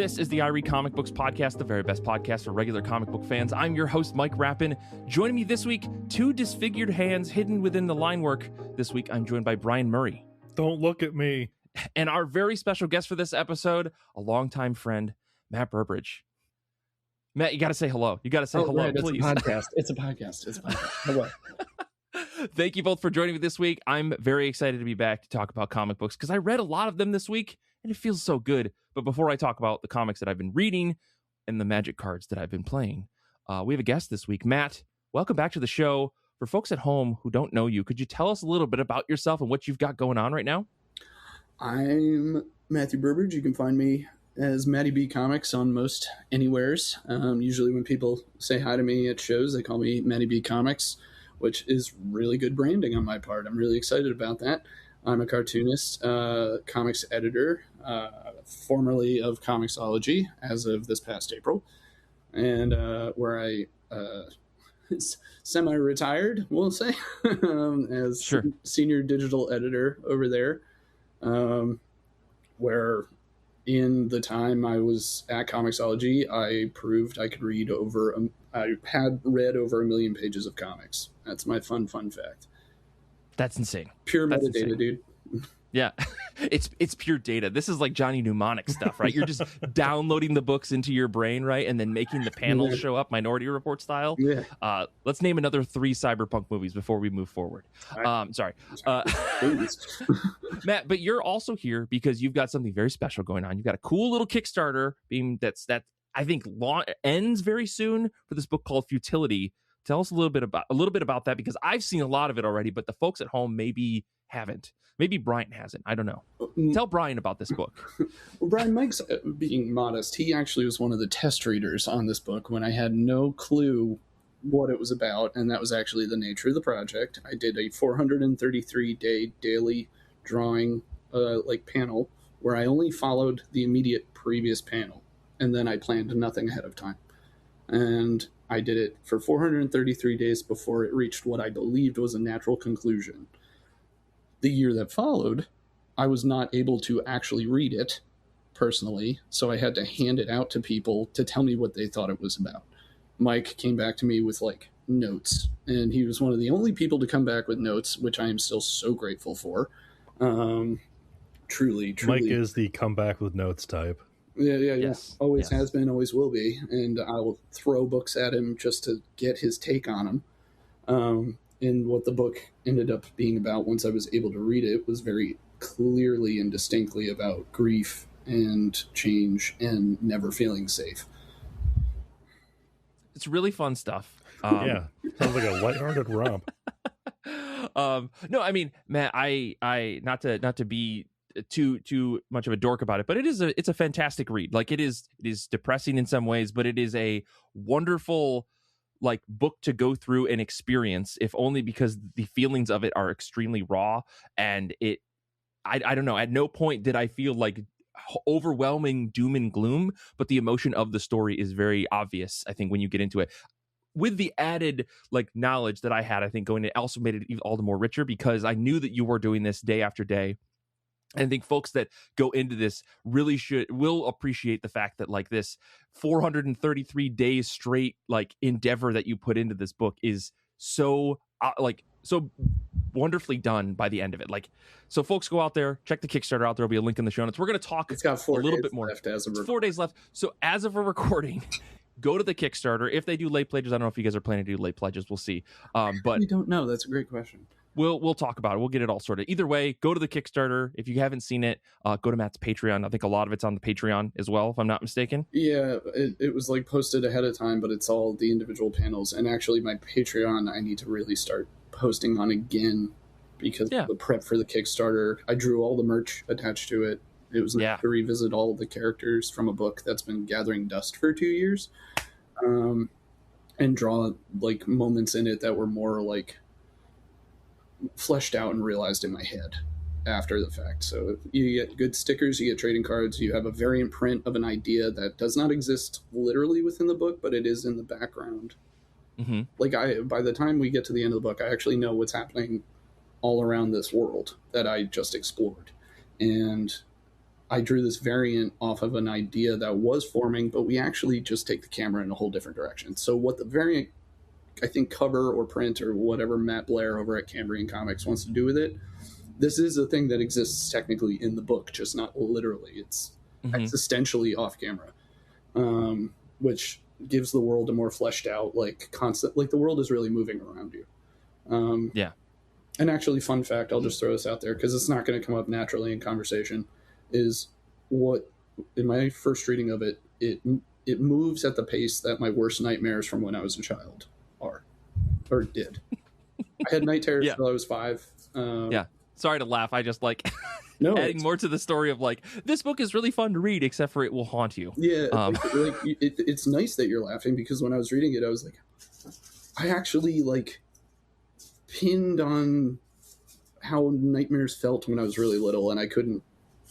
This is the I Read Comic Books podcast, the very best podcast for regular comic book fans. I'm your host, Mike Rapin. Joining me this week, two disfigured hands hidden within the line work. This week, I'm joined by Brian Murray. Don't look at me. And our very special guest for this episode, a longtime friend, Matt Burbridge. Matt, you got to say hello. You got to say hello, right, please. It's a podcast. Hello. Thank you both for joining me this week. I'm very excited to be back to talk about comic books because I read a lot of them this week and it feels so good. But before I talk about the comics that I've been reading and the magic cards that I've been playing, we have a guest this week. Matt, welcome back to the show. For folks at home who don't know you, could you tell us a little bit about yourself and what you've got going on right now? I'm Matthew Burbridge. You can find me as Matty B Comics on most anywheres. Usually when people say hi to me at shows, they call me Matty B Comics, which is really good branding on my part. I'm really excited about that. I'm a cartoonist, comics editor, formerly of Comixology as of this past April, and where I semi-retired, we'll say, as senior digital editor over there, where in the time I was at Comixology, I proved I could read I had read over 1 million pages of comics. That's my fun fact. That's insane. Pure metadata, dude. Yeah, it's pure data. This is like Johnny Mnemonic stuff, right? You're just downloading the books into your brain, right? And then making the panels show up Minority Report style. Yeah. Let's name another 3 cyberpunk movies before we move forward. Sorry. Matt, but you're also here because you've got something very special going on. You've got a cool little Kickstarter that I think ends very soon for this book called Futility. Tell us a little bit about that, because I've seen a lot of it already, but the folks at home maybe haven't. Maybe Brian hasn't. I don't know. Tell Brian about this book. Well, Brian, Mike's being modest. He actually was one of the test readers on this book when I had no clue what it was about, and that was actually the nature of the project. I did a 433-day daily drawing panel where I only followed the immediate previous panel, and then I planned nothing ahead of time. And I did it for 433 days before it reached what I believed was a natural conclusion. The year that followed, I was not able to actually read it personally, so I had to hand it out to people to tell me what they thought it was about. Mike came back to me with notes, and he was one of the only people to come back with notes, which I am still so grateful for. Truly. Mike is the come back with notes type. Yeah. Yes. Always has been, always will be. And I'll throw books at him just to get his take on them. And what the book ended up being about once I was able to read it was very clearly and distinctly about grief and change and never feeling safe. It's really fun stuff. Yeah, sounds like a lighthearted romp. No, I mean, Matt, I not to be too much of a dork about it, but it's a fantastic read. Like it is depressing in some ways, but it is a wonderful book to go through and experience, if only because the feelings of it are extremely raw. And I don't know, at no point did I feel overwhelming doom and gloom, but the emotion of the story is very obvious, I think, when you get into it. With the added knowledge that I had, I think going it also made it even all the more richer, because I knew that you were doing this day after day. And I think folks that go into this will appreciate the fact that this 433 days straight endeavor that you put into this book is so so wonderfully done by the end of it. So folks, go out there, check the Kickstarter out. There'll be a link in the show notes. We're going to talk. It's got 4 a little days bit more left as of 4 days left. So as of a recording, go to the Kickstarter. If they do late pledges, I don't know if you guys are planning to do late pledges. We'll see. But we don't know. That's a great question. We'll talk about it. We'll get it all sorted. Either way, go to the Kickstarter. If you haven't seen it, go to Matt's Patreon. I think a lot of it's on the Patreon as well, if I'm not mistaken. Yeah, it was posted ahead of time, but it's all the individual panels. And actually, my Patreon, I need to really start posting on again, because the prep for the Kickstarter, I drew all the merch attached to it. It was to revisit all the characters from a book that's been gathering dust for 2 years, and draw moments in it that were more fleshed out and realized in my head after the fact. So you get good stickers, you get trading cards, you have a variant print of an idea that does not exist literally within the book, but it is in the background. Mm-hmm. By the time we get to the end of the book, I actually know what's happening all around this world that I just explored. And I drew this variant off of an idea that was forming, but we actually just take the camera in a whole different direction. So what the variant, I think, cover or print or whatever Matt Blair over at Cambrian Comics wants to do with it, this is a thing that exists technically in the book, just not literally. It's existentially off camera, which gives the world a more fleshed out, like constant, like the world is really moving around you. Yeah. And actually, fun fact, I'll just throw this out there because it's not going to come up naturally in conversation, is what, in my first reading of it, it moves at the pace that my worst nightmares from when I was a child are, or did. I had night terrors until I was 5. Yeah. Sorry to laugh. I just like no, adding more to the story of like, this book is really fun to read, except for it will haunt you. Yeah. It's nice that you're laughing, because when I was reading it, I was like, I actually like pinned on how nightmares felt when I was really little, and I couldn't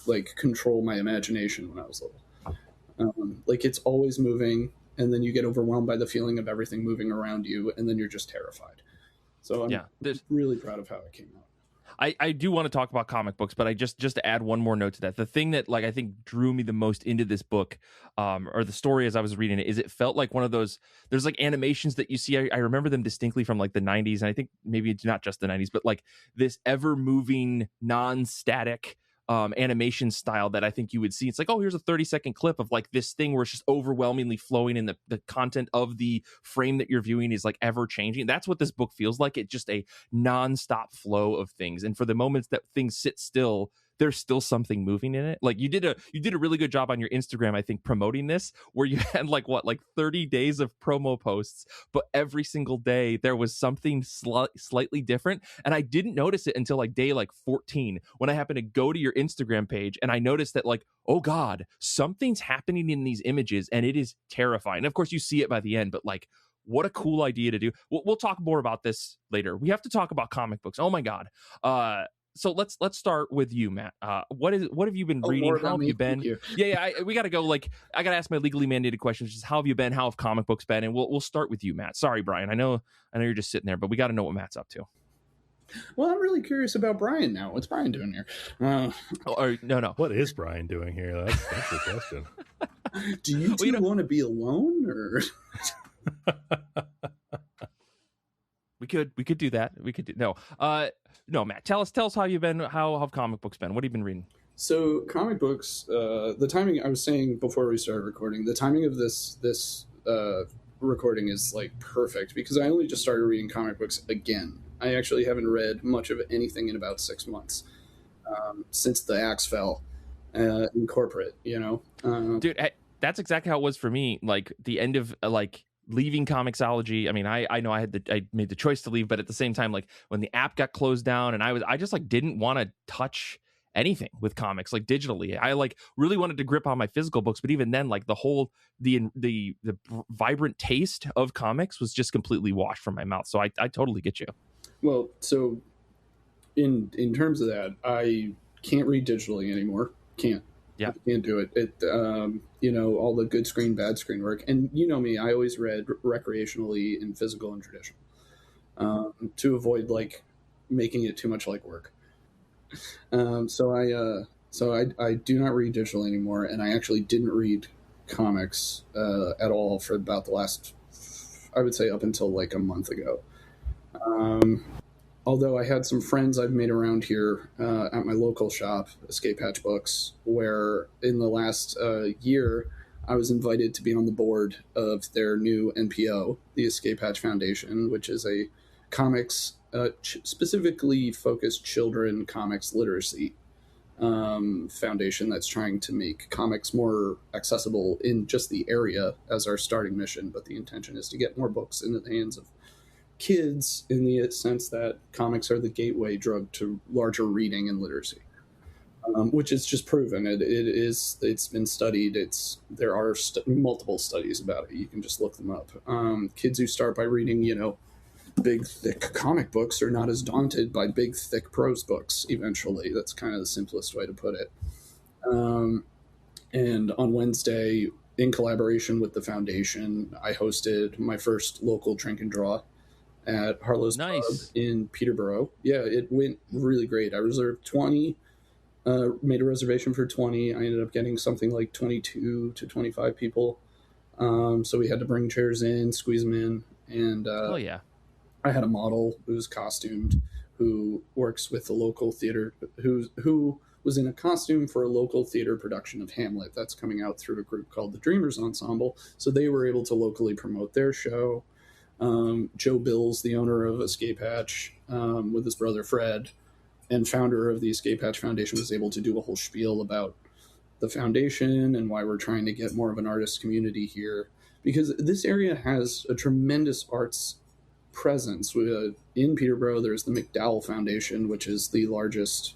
like control my imagination when I was little. Like it's always moving, and then you get overwhelmed by the feeling of everything moving around you, and then you're just terrified. So I'm really proud of how it came out. I do want to talk about comic books, but I just to add one more note to that, the thing that like I think drew me the most into this book, or the story as I was reading it, is it felt like one of those, there's like animations that you see, I remember them distinctly from like the 90s, and I think maybe it's not just the 90s, but like this ever moving, non-static animation style that I think you would see. It's like, oh, here's a 30-second clip of like this thing where it's just overwhelmingly flowing, and the content of the frame that you're viewing is like ever changing. That's what this book feels like. It's just a non-stop flow of things, and for the moments that things sit still, there's still something moving in it. Like you did a really good job on your Instagram, I think, promoting this, where you had like 30 days of promo posts, but every single day there was something slightly different. And I didn't notice it until like day 14, when I happened to go to your Instagram page and I noticed that like, oh God, something's happening in these images, and it is terrifying. And of course you see it by the end, but like, what a cool idea to do. We'll talk more about this later. We have to talk about comic books. Oh my God. So let's start with you, Matt. What have you been reading? How have you been? We got to go. Like, I got to ask my legally mandated question, which is, how have you been? How have comic books been? And we'll start with you, Matt. Sorry, Brian. I know you're just sitting there, but we got to know what Matt's up to. Well, I'm really curious about Brian now. What's Brian doing here? No. What is Brian doing here? That's the question. Do you two want to be alone, or? We could do that. No, Matt, tell us how you've been. How have comic books been? What have you been reading? So comic books, the timing, I was saying before we started recording, the timing of this recording is like perfect, because I only just started reading comic books again. I actually haven't read much of anything in about 6 months, since the axe fell in corporate, Dude, that's exactly how it was for me. Like the end of leaving Comixology. I mean, I know I made the choice to leave, but at the same time, like when the app got closed down, and I just like didn't want to touch anything with comics like digitally. I like really wanted to grip on my physical books, but even then, like the whole the vibrant taste of comics was just completely washed from my mouth. So I totally get you. Well, so in terms of that, I can't read digitally anymore. Can't. Yeah. I can't do it. All the good screen, bad screen work. And you know me, I always read recreationally in physical and traditional, to avoid like making it too much like work. So I do not read digital anymore, and I actually didn't read comics at all for about the last, I would say, up until like a month ago. Although I had some friends I've made around here at my local shop, Escape Hatch Books, where in the last year I was invited to be on the board of their new NPO, the Escape Hatch Foundation, which is a comics, specifically focused children comics literacy foundation that's trying to make comics more accessible in just the area as our starting mission. But the intention is to get more books into the hands of kids, in the sense that comics are the gateway drug to larger reading and literacy, which is just proven. It's been studied. There are multiple studies about it. You can just look them up. Kids who start by reading, big, thick comic books are not as daunted by big, thick prose books eventually. That's kind of the simplest way to put it. And on Wednesday, in collaboration with the foundation, I hosted my first local drink and draw at Harlow's Pub in Peterborough. Yeah, it went really great. I reserved 20. Made a reservation for 20. I ended up getting something like 22 to 25 people. So we had to bring chairs in, squeeze them in, and Oh yeah. I had a model who was costumed, who works with the local theater, who was in a costume for a local theater production of Hamlet that's coming out through a group called the Dreamers Ensemble. So they were able to locally promote their show. Joe Bills, the owner of Escape Hatch, with his brother Fred, and founder of the Escape Hatch Foundation, was able to do a whole spiel about the foundation and why we're trying to get more of an artist community here, because this area has a tremendous arts presence. In Peterborough, there's the McDowell Foundation, which is the largest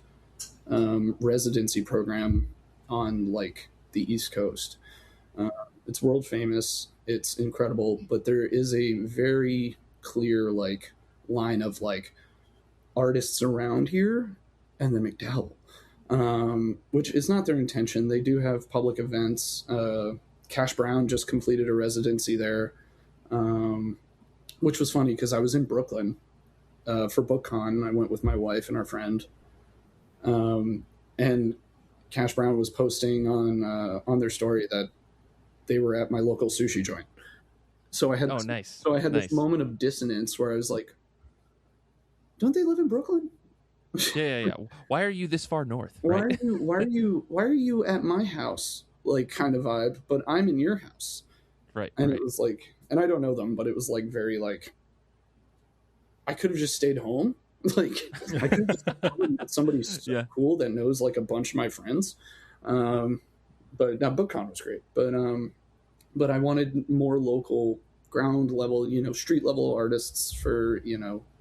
residency program on like the East Coast. It's world famous. It's incredible, but there is a very clear like line of like artists around here and the McDowell, which is not their intention. They do have public events. Cash Brown just completed a residency there, which was funny because I was in Brooklyn for BookCon. I went with my wife and our friend, and Cash Brown was posting on their story that they were at my local sushi joint. So I had this moment of dissonance where I was like, don't they live in Brooklyn? Yeah. Why are you this far north? Why Right? are you at my house? Like kind of vibe, but I'm in your house. Right. And right. it was like, and I don't know them, but it was like very like, I could have just stayed home. Like I could have just met somebody so cool that knows like a bunch of my friends. But now BookCon was great, but I wanted more local ground level, street level artists, for,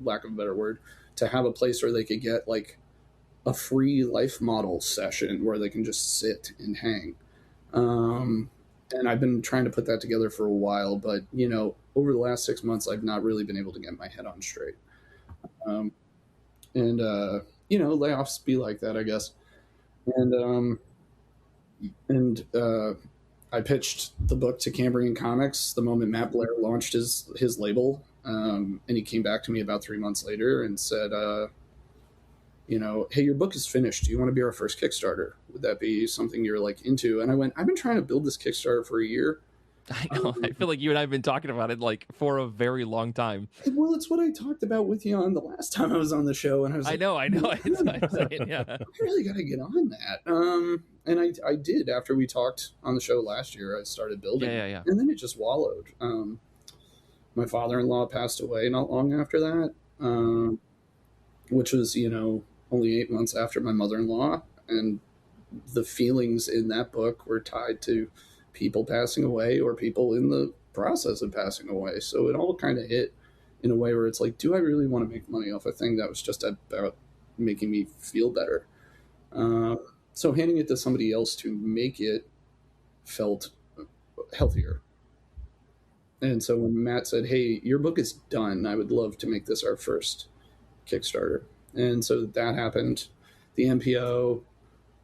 lack of a better word, to have a place where they could get like a free life model session where they can just sit and hang. And I've been trying to put that together for a while, but, over the last 6 months, I've not really been able to get my head on straight. Layoffs be like that, I guess. And I pitched the book to Cambrian Comics the moment Matt Blair launched his label. And he came back to me about 3 months later and said, hey, your book is finished. Do you want to be our first Kickstarter? Would that be something you're like into? And I went, I've been trying to build this Kickstarter for a year. I know. I feel like you and I have been talking about it like for a very long time. Well, it's what I talked about with you on the last time I was on the show, and I was like, I know. I really got to get on that. And I did. After we talked on the show last year, I started building. Yeah. And then it just wallowed. My father-in-law passed away not long after that, which was, only 8 months after my mother-in-law. And the feelings in that book were tied to people passing away or people in the process of passing away. So it all kind of hit in a way where it's like, do I really want to make money off a thing that was just about making me feel better? So handing it to somebody else to make it felt healthier. And so when Matt said, hey, your book is done, I would love to make this our first Kickstarter. And so that happened. The MPO,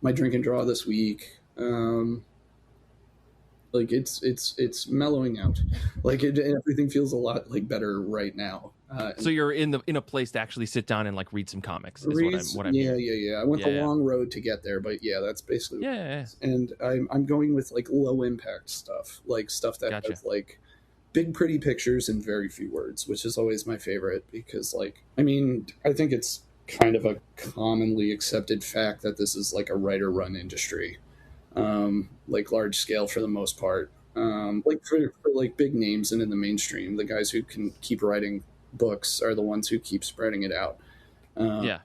my drink and draw this week, like it's mellowing out. Like everything feels a lot like better right now. So you're in a place to actually sit down and like read some comics. What I'm yeah. I went the long road to get there, but yeah, that's basically what it is. And I'm going with like low impact stuff, like stuff that has like big pretty pictures and very few words, which is always my favorite because I think it's kind of a commonly accepted fact that this is like a writer run industry. Like large scale for the most part, like for like big names and in the mainstream, the guys who can keep writing books are the ones who keep spreading it out. Yeah.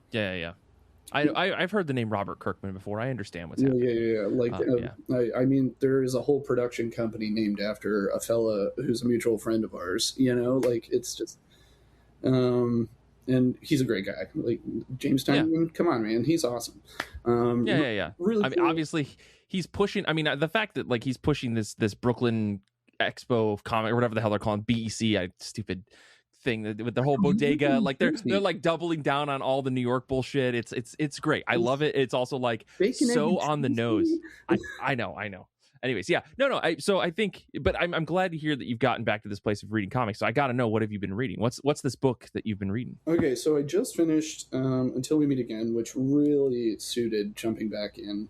I've heard the name Robert Kirkman before. I understand what's happening. I mean, there is a whole production company named after a fella who's a mutual friend of ours. Like it's just, and he's a great guy. Like James Tynion, come on, man, he's awesome. Really, I mean, cool. Obviously. He's pushing. I mean, the fact that like he's pushing this Brooklyn Expo of comic or whatever the hell they're calling BEC, stupid thing with the whole bodega. Like they're like doubling down on all the New York bullshit. It's great. I love it. It's also like so on the nose. I know. anyways, yeah, no. So I think, but I'm glad to hear that you've gotten back to this place of reading comics. So I got to know, what have you been reading? What's this book that you've been reading? Okay, so I just finished Until We Meet Again, which really suited jumping back in.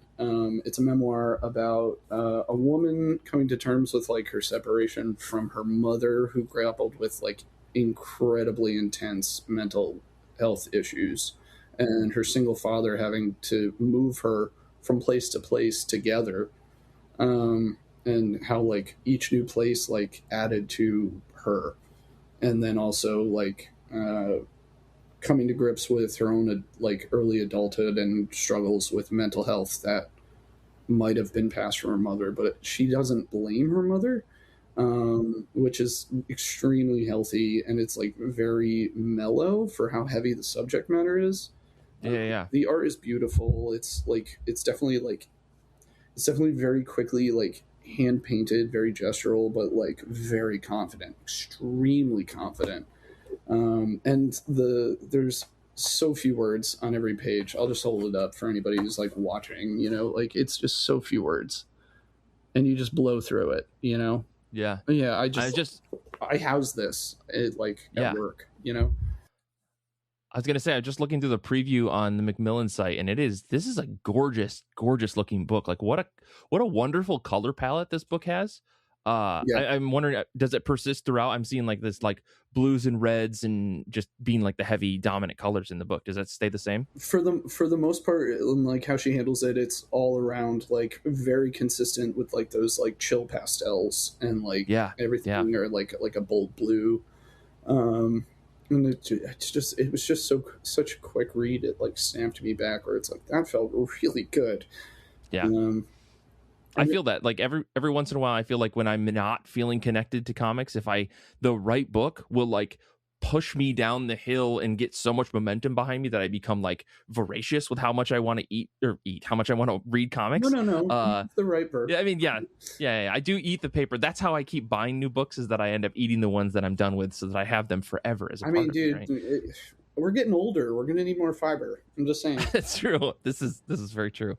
It's a memoir about a woman coming to terms with like her separation from her mother, who grappled with like incredibly intense mental health issues, and her single father having to move her from place to place together, and how like each new place like added to her, and then also like coming to grips with her own like early adulthood and struggles with mental health that might have been passed from her mother, but she doesn't blame her mother, which is extremely healthy, and it's like very mellow for how heavy the subject matter is. Yeah. The art is beautiful. It's definitely very quickly like hand painted, very gestural, but like very confident, extremely confident. And there's so few words on every page. I'll just hold it up for anybody who's like watching, like it's just so few words, and you just blow through it, Yeah. I house this at work, I was gonna say, I'm just looking through the preview on the Macmillan site, and this is a gorgeous looking book. Like what a wonderful color palette this book has. I'm wondering, does it persist throughout? I'm seeing like this like blues and reds and just being like the heavy dominant colors in the book. Does that stay the same? For the most part, like how she handles it, it's all around like very consistent with like those like chill pastels and like everything or like a bold blue. And it was just such a quick read. It like snapped me back, where it's like that felt really good. Yeah. I feel that like every once in a while, I feel like when I'm not feeling connected to comics, if the right book will like push me down the hill and get so much momentum behind me that I become like voracious with how much I want to how much I want to read comics. No. The right book. Yeah, I mean, yeah. I do eat the paper. That's how I keep buying new books, is that I end up eating the ones that I'm done with, so that I have them forever as a part of dude, me, right? We're getting older. We're gonna need more fiber. I'm just saying. That's true. This is very true.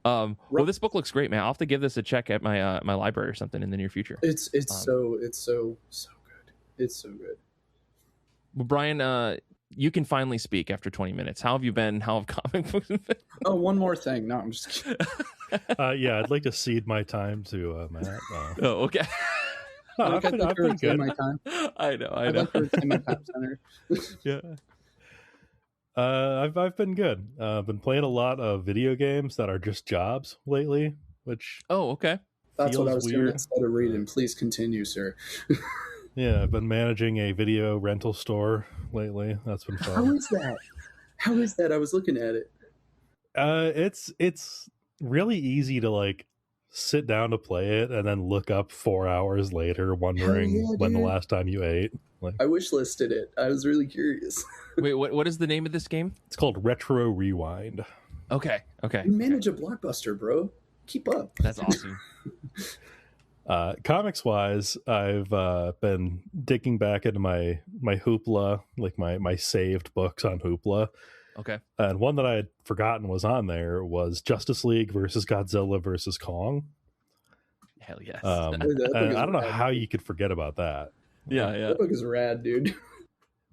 Well, this book looks great, man. I'll have to give this a check at my my library or something in the near future. It's so good. It's so good. Well, Brian, you can finally speak after 20 minutes. How have you been? How have comic books been? Oh, one more thing. No, I'm just kidding. Yeah, I'd like to cede my time to Matt. Oh, okay. No, I've been good. My time. I know. I'd like to retain my time center. Yeah. I've been good. Been playing a lot of video games that are just jobs lately, which okay. That's what I was weird. doing instead of reading. Please continue, sir. Yeah, I've been managing a video rental store lately. That's been fun. How is that? I was looking at it. It's really easy to like sit down to play it and then look up 4 hours later wondering when the last time you ate. Like, I wish listed it. I was really curious. Wait, what is the name of this game? It's called Retro Rewind. Okay. You manage a Blockbuster, bro. Keep up. That's awesome. Comics wise, I've been digging back into my Hoopla, like my saved books on Hoopla. Okay. And one that I had forgotten was on there was Justice League versus Godzilla versus Kong. Hell yes. And I don't know how you could forget about that. Yeah. That book is rad, dude.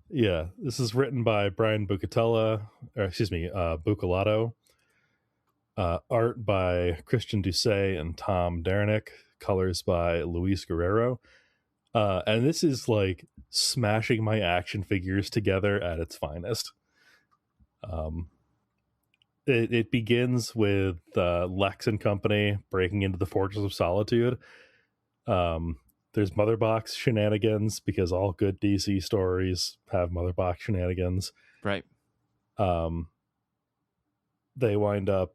Yeah, this is written by Brian Bucalato. Art by Christian Doucet and Tom Derenick. Colors by Luis Guerrero. And this is like smashing my action figures together at its finest. It begins with Lex and company breaking into the Fortress of Solitude. There's Mother Box shenanigans, because all good DC stories have Mother Box shenanigans. Right. They wind up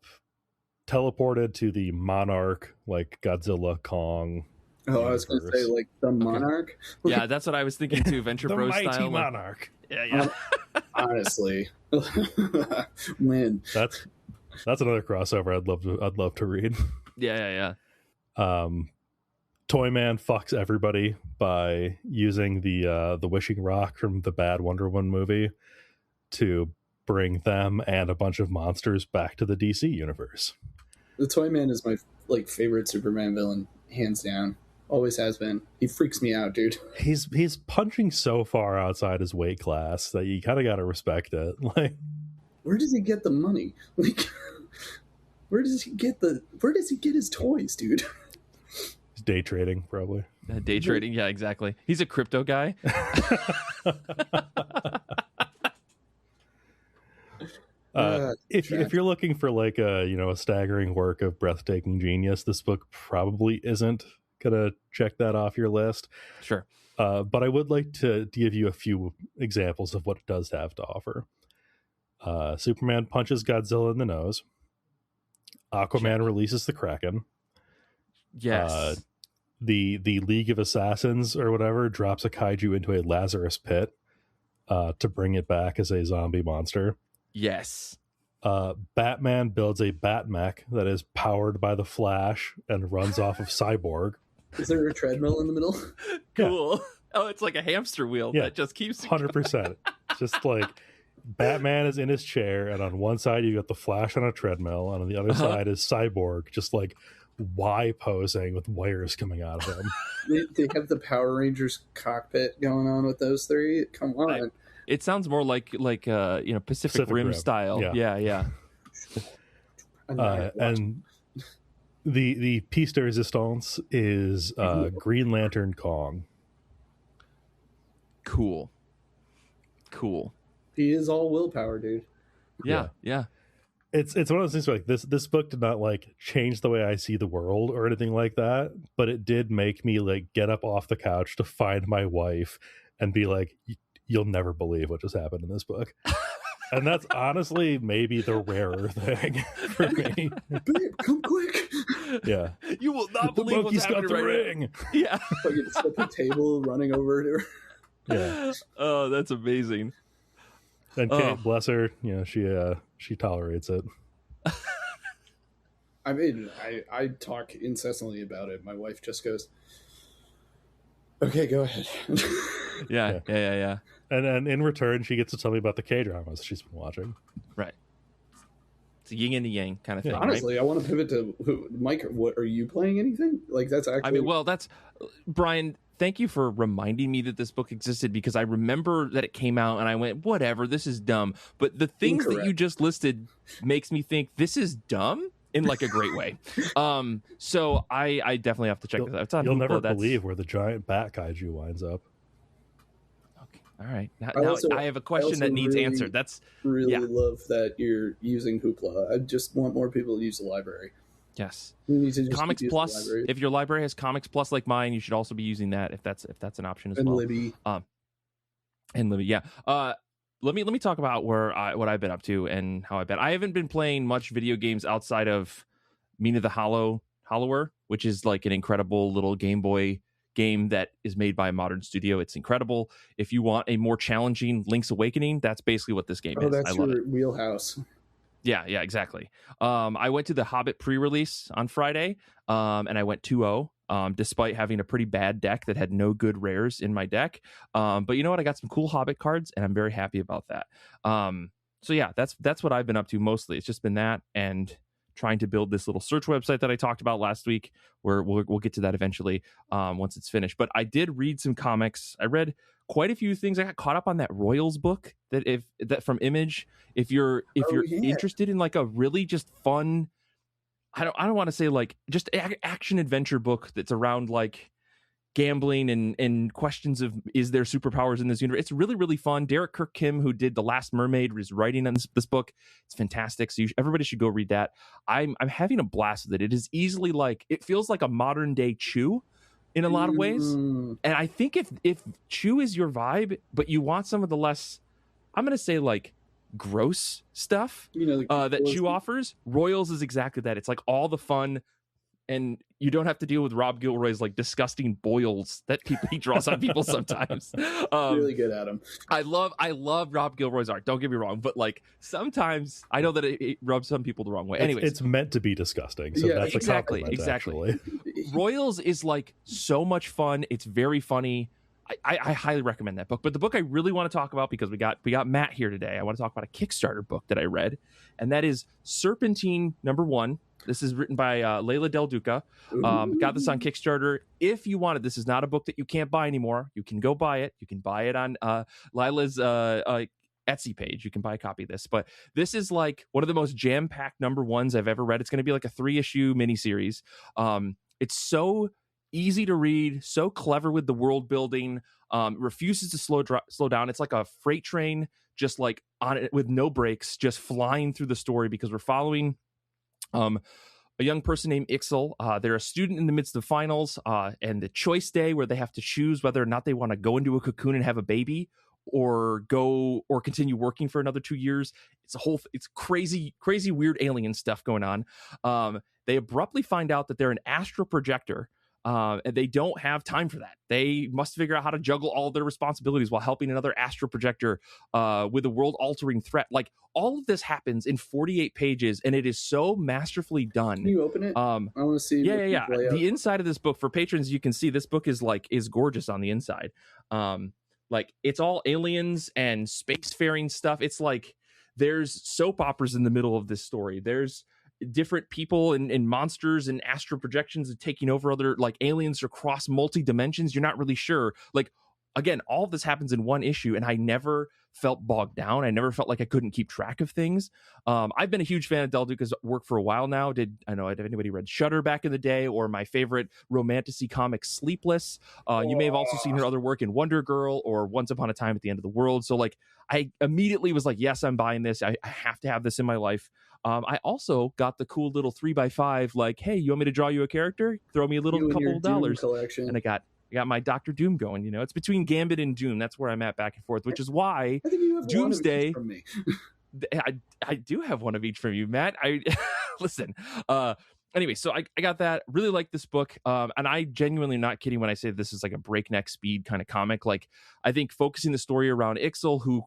teleported to the Monarch, like Godzilla, Kong. Oh, I was going to say like the Monarch. Yeah, that's what I was thinking too. Venture the Bros mighty style. Monarch. Yeah. Honestly, when that's another crossover I'd love to read. Yeah. Toyman fucks everybody by using the wishing rock from the bad Wonder Woman movie to bring them and a bunch of monsters back to the DC universe. The Toyman is like favorite Superman villain, hands down. Always has been. He freaks me out, dude. He's punching so far outside his weight class that you kind of got to respect it. Like, where does he get the money? Like, where does he get his toys, dude? he's day trading, probably. Day trading, yeah, exactly. He's a crypto guy. If you're looking for like a staggering work of breathtaking genius, this book probably isn't gonna check that off your list. Sure. But I would like to give you a few examples of what it does have to offer. Superman punches Godzilla in the nose. Aquaman releases the Kraken. Yes. The League of Assassins or whatever drops a kaiju into a Lazarus pit to bring it back as a zombie monster. Yes. Batman builds a Batmech that is powered by the Flash and runs off of Cyborg. Is there a treadmill in the middle? Cool. Yeah. Oh, it's like a hamster wheel that just keeps 100%. Just like Batman is in his chair, and on one side you got the Flash on a treadmill, and on the other side is Cyborg, just like Y posing with wires coming out of him. They have the Power Rangers cockpit going on with those three. Come on. It sounds more like Pacific Rim style. Yeah. And the piece de resistance is Green Lantern Kong. Cool. He is all willpower, dude. Yeah. It's one of those things where, like, this book did not like change the way I see the world or anything like that, but it did make me like get up off the couch to find my wife and be like, you'll never believe what just happened in this book. And that's honestly maybe the rarer thing for me. Babe, come quick. Yeah. You will not believe what's happening got the right ring. now. Yeah. Fucking at the table, running over to her. Yeah. Oh, that's amazing. And Kate, bless her, she tolerates it. I mean, I talk incessantly about it. My wife just goes, okay, go ahead. Yeah. And then in return, she gets to tell me about the K-dramas she's been watching. Right. It's a yin and a yang kind of thing. Honestly, right? I want to pivot to Mike. What are you playing? Anything like that's actually? That's Brian. Thank you for reminding me that this book existed, because I remember that it came out and I went, whatever, this is dumb. But the things that you just listed makes me think this is dumb in like a great way. So I definitely have to check this out. It's on You'll Hoopla. never believe where the giant bat kaiju winds up. Okay. All right. Now I have a question that needs answered. That's love that you're using Hoopla. I just want more people to use the library. Yes. We need to just Comics Plus. If your library has Comics Plus like mine, you should also be using that if that's an option as well. Libby. And Libby, yeah. Let me talk about what I've been up to and how I've been. I haven't been playing much video games outside of Mina the Hollower, which is like an incredible little Game Boy game that is made by a modern studio. It's incredible. If you want a more challenging Link's Awakening, that's basically what this game is. That's I love your it. wheelhouse. Yeah, exactly. I went to the Hobbit pre-release on Friday, and I went 2-0, despite having a pretty bad deck that had no good rares in my deck. But you know what? I got some cool Hobbit cards, and I'm very happy about that. So yeah, that's what I've been up to mostly. It's just been that and trying to build this little search website that I talked about last week, where we'll get to that eventually once it's finished. But I did read some comics. I read quite a few things. I got caught up on that Royals book that from Image. If you're interested in like a really just fun, I don't want to say like just action adventure book that's around like gambling and questions of, is there superpowers in this universe? It's really, really fun. Derek Kirk Kim, who did The Last Mermaid, was writing on this book. It's fantastic. So everybody should go read that. I'm having a blast with it. It is easily like, it feels like a modern day Chew in a lot of ways. And I think if Chew is your vibe, but you want some of the less, I'm going to say like gross stuff that Chew offers, Royals is exactly that. It's like all the fun, and you don't have to deal with Rob Gilroy's like disgusting boils that he draws on people sometimes. Really good at him. I love Rob Gilroy's art. Don't get me wrong, but like sometimes I know that it rubs some people the wrong way. Anyways, it's meant to be disgusting. So that's exactly. Actually. Royals is like so much fun. It's very funny. I highly recommend that book. But the book I really want to talk about, because we got Matt here today, I want to talk about a Kickstarter book that I read, and that is Serpentine #1. This is written by Leila Del Duca. Got this on Kickstarter. If you want it, this is not a book that you can't buy anymore. You can go buy it. You can buy it on Lila's Etsy page. You can buy a copy of this. But this is like one of the most jam-packed number ones I've ever read. It's going to be like a 3-issue miniseries. It's so easy to read, so clever with the world building. Refuses to slow down. It's like a freight train, just like on it with no brakes, just flying through the story, because we're following a young person named Jaissle. They're a student in the midst of finals, and the choice day where they have to choose whether or not they want to go into a cocoon and have a baby, or continue working for another 2 years. It's crazy weird alien stuff going on. They abruptly find out that they're an astral projector. And they don't have time for that. They must figure out how to juggle all their responsibilities while helping another astral projector with a world-altering threat. Like, all of this happens in 48 pages, and it is so masterfully done. Can you open it? I want to see. Yeah. The inside of this book, for patrons, you can see this book is gorgeous on the inside. Like, it's all aliens and spacefaring stuff. It's like there's soap operas in the middle of this story. There's different people and monsters and astral projections and taking over other, like, aliens across multi dimensions. You're not really sure. Like, again, all of this happens in one issue, and I never felt bogged down. I never felt like I couldn't keep track of things. I've been a huge fan of Del Duca's work for a while now. Have anybody read Shudder back in the day, or my favorite romantasy comic Sleepless? You may have also seen her other work in Wonder Girl or Once Upon a Time at the End of the World. So, like, I immediately was like, yes, I'm buying this. I have to have this in my life. I also got the cool little 3x5, like, hey, you want me to draw you a character? Throw me a little couple of dollars. Collection. And I got my Dr. Doom going. You know, it's between Gambit and Doom. That's where I'm at, back and forth, which is why I think you have Doomsday. one from me. I do have one of each from you, Matt. Listen. Anyway, so I got that. Really like this book. And I genuinely am not kidding when I say this is like a breakneck speed kind of comic. Like, I think focusing the story around Jaissle, who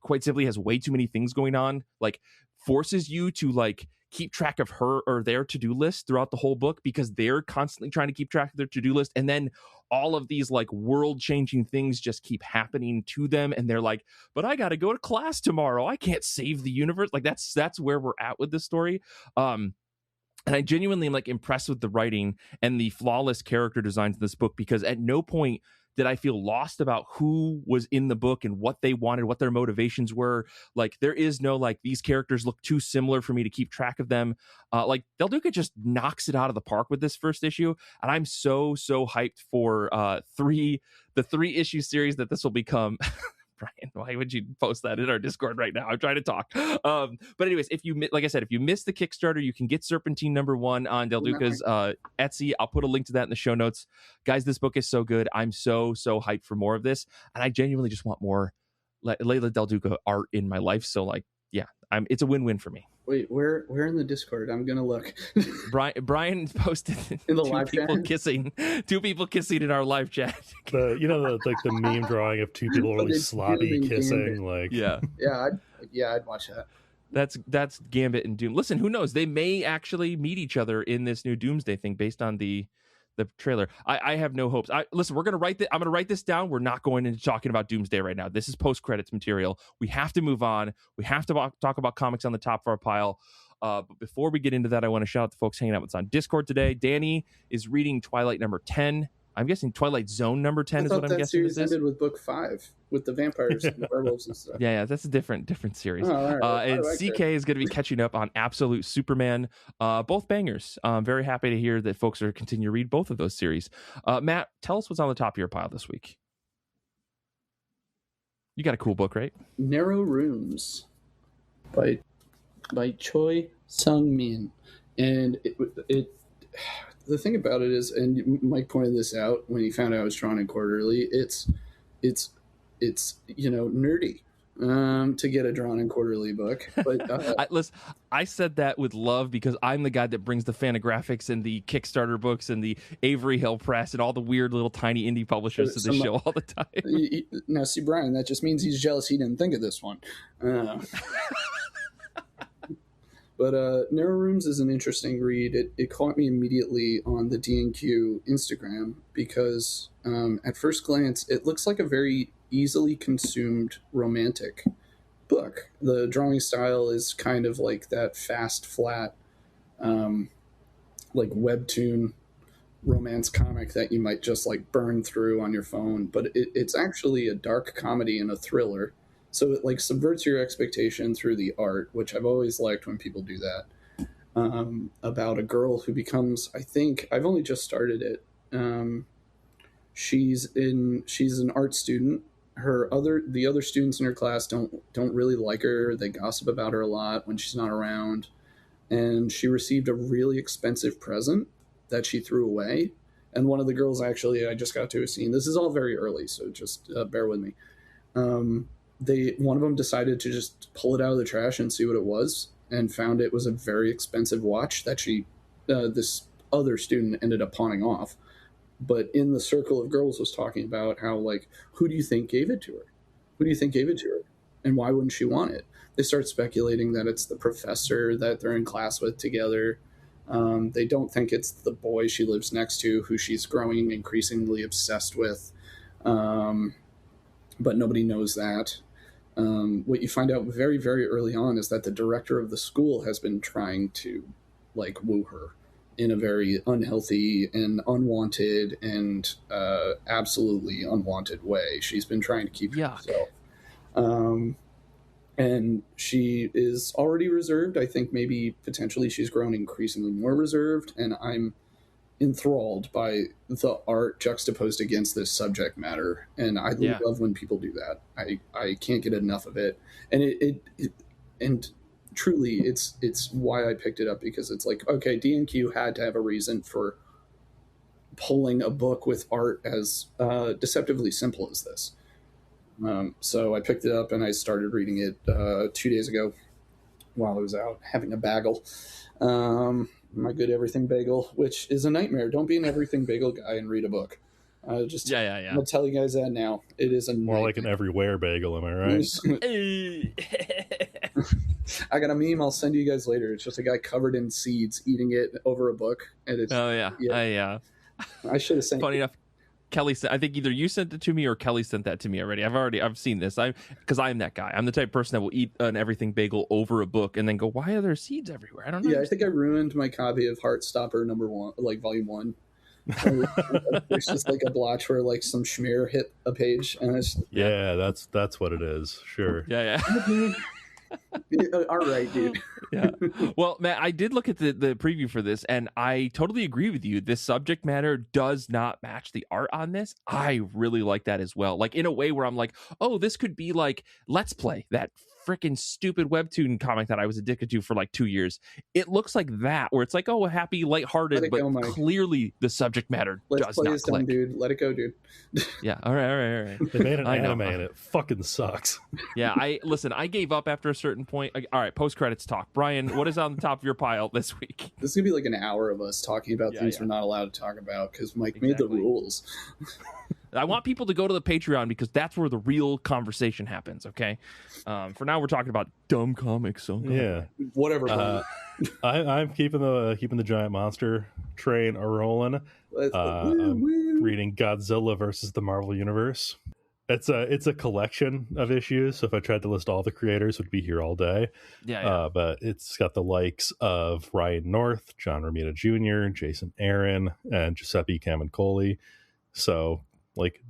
quite simply has way too many things going on, like, forces you to, like, keep track of her or their to-do list throughout the whole book, because they're constantly trying to keep track of their to-do list. And then all of these, like, world-changing things just keep happening to them, and they're like, but I gotta go to class tomorrow, I can't save the universe. Like, that's where we're at with this story. And I genuinely am, like, impressed with the writing and the flawless character designs in this book, because at no point did I feel lost about who was in the book and what they wanted, what their motivations were. Like, there is no, like, these characters look too similar for me to keep track of them. Like, Del Duca just knocks it out of the park with this first issue, and I'm so hyped for the 3-issue series that this will become. Brian, why would you post that in our Discord right now? I'm trying to talk. But anyways, if you missed the Kickstarter, you can get Serpentine #1 on Del Duca's Etsy. I'll put a link to that in the show notes. Guys, this book is so good. I'm so hyped for more of this, and I genuinely just want more Leila Del Duca art in my life. So, like, yeah, it's a win-win for me. Wait, where in the Discord? I'm gonna look. Brian posted in the live chat. Two people kissing in our live chat. The meme drawing of two people really sloppy kissing. Like, I'd watch that. That's Gambit and Doom. Listen, who knows? They may actually meet each other in this new Doomsday thing based on the trailer. I have no hopes. Listen, I'm gonna write this down. We're not going into talking about Doomsday right now. This is post-credits material. We have to move on. We have to talk about comics on the top of our pile. But before we get into that, I want to shout out the folks hanging out with us on Discord today. Danny is reading Twilight number 10. I'm guessing Twilight Zone number 10 is what I'm guessing this is. Ended with book 5 with the vampires and the werewolves and stuff. Yeah, that's a different series. Oh, all right. And CK is going to be catching up on Absolute Superman. Both bangers. I'm very happy to hear that folks are continuing to read both of those series. Matt, tell us what's on the top of your pile this week. You got a cool book, right? Narrow Rooms by Choi Sung-min. And it the thing about it is, and Mike pointed this out when he found out I was drawn in quarterly, it's nerdy to get a drawn in quarterly book. But I said that with love, because I'm the guy that brings the Fantagraphics and the Kickstarter books and the Avery Hill Press and all the weird little tiny indie publishers to the show all the time. Now, see, Brian, that just means he's jealous he didn't think of this one. But Narrow Rooms is an interesting read. It caught me immediately on the D&Q Instagram because at first glance, it looks like a very easily consumed romantic book. The drawing style is kind of like that fast, flat like webtoon romance comic that you might just like burn through on your phone, but it's actually a dark comedy and a thriller. So it like subverts your expectation through the art, which I've always liked when people do that. About a girl who becomes, I think I've only just started it. She's an art student. The other students in her class don't really like her. They gossip about her a lot when she's not around. And she received a really expensive present that she threw away. And one of the girls, actually, I just got to a scene. This is all very early, so just bear with me. One of them decided to just pull it out of the trash and see what it was, and found it was a very expensive watch that this other student ended up pawning off. But in the circle of girls was talking about how, like, who do you think gave it to her? Who do you think gave it to her? And why wouldn't she want it? They start speculating that it's the professor that they're in class with together. They don't think it's the boy she lives next to, who she's growing increasingly obsessed with. But nobody knows that. What you find out very, very early on is that the director of the school has been trying to, like, woo her in a very unhealthy and unwanted and absolutely unwanted way. She's been trying to keep herself. And she is already reserved. I think maybe potentially she's grown increasingly more reserved, and I'm enthralled by the art juxtaposed against this subject matter. And I love when people do that. I can't get enough of it. And and truly it's why I picked it up, because it's like, okay, D&Q had to have a reason for pulling a book with art as deceptively simple as this. So I picked it up and I started reading it 2 days ago while I was out having a bagel. My good everything bagel, which is a nightmare. Don't be an everything bagel guy and read a book. I'm gonna tell you guys that now. It is a more nightmare. like an everywhere bagel, am I right? I got a meme I'll send you guys later. It's just a guy covered in seeds eating it over a book, and it's I should have sent. Funny enough, Kelly sent, I think either you sent it to me or Kelly sent that to me already. I've seen this. Because I'm that guy. I'm the type of person that will eat an everything bagel over a book and then go, why are there seeds everywhere? I don't know. Yeah, I think I ruined my copy of Heartstopper #1, like volume 1. There's just like a blotch where like some schmear hit a page, and it's that's what it is. Sure. Yeah. All right, dude. Yeah. Well, Matt, I did look at the preview for this, and I totally agree with you. This subject matter does not match the art on this. I really like that as well. Like in a way where I'm like, oh, this could be like Let's Play, that freaking stupid webtoon comic that I was addicted to for like 2 years. It looks like that, where it's like, oh, happy, lighthearted, but clearly the subject matter does not click. Dude. Let it go, dude. Yeah. All right. They made an anime and it fucking sucks. Yeah. I gave up after a certain point. All right. Post credits talk. Brian, what is on the top of your pile this week? This is gonna be like an hour of us talking about things we're not allowed to talk about because Mike made the rules. I want people to go to the Patreon because that's where the real conversation happens. Okay. For now, we're talking about dumb comics. So whatever. I'm keeping the giant monster train a rolling. I'm reading Godzilla versus the Marvel Universe. It's a collection of issues. So if I tried to list all the creators, would be here all day. But it's got the likes of Ryan North, John Romita Jr., Jason Aaron, and Giuseppe Camuncoli. So like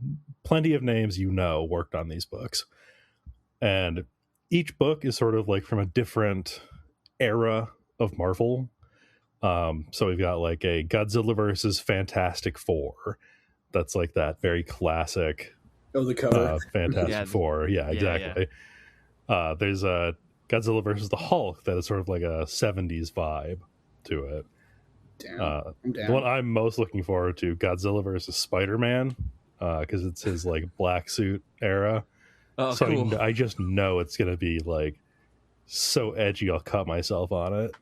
plenty of names worked on these books. And each book is sort of like from a different era of Marvel. So we've got like a Godzilla versus Fantastic Four. That's like that very classic. Oh, the cover. Fantastic Four. Yeah, exactly. Yeah. There's a Godzilla versus the Hulk that is sort of like a 70s vibe to it. Damn. The one I'm most looking forward to, Godzilla versus Spider-Man, because it's his like black suit era. Oh, so cool. I just know it's gonna be like so edgy I'll cut myself on it.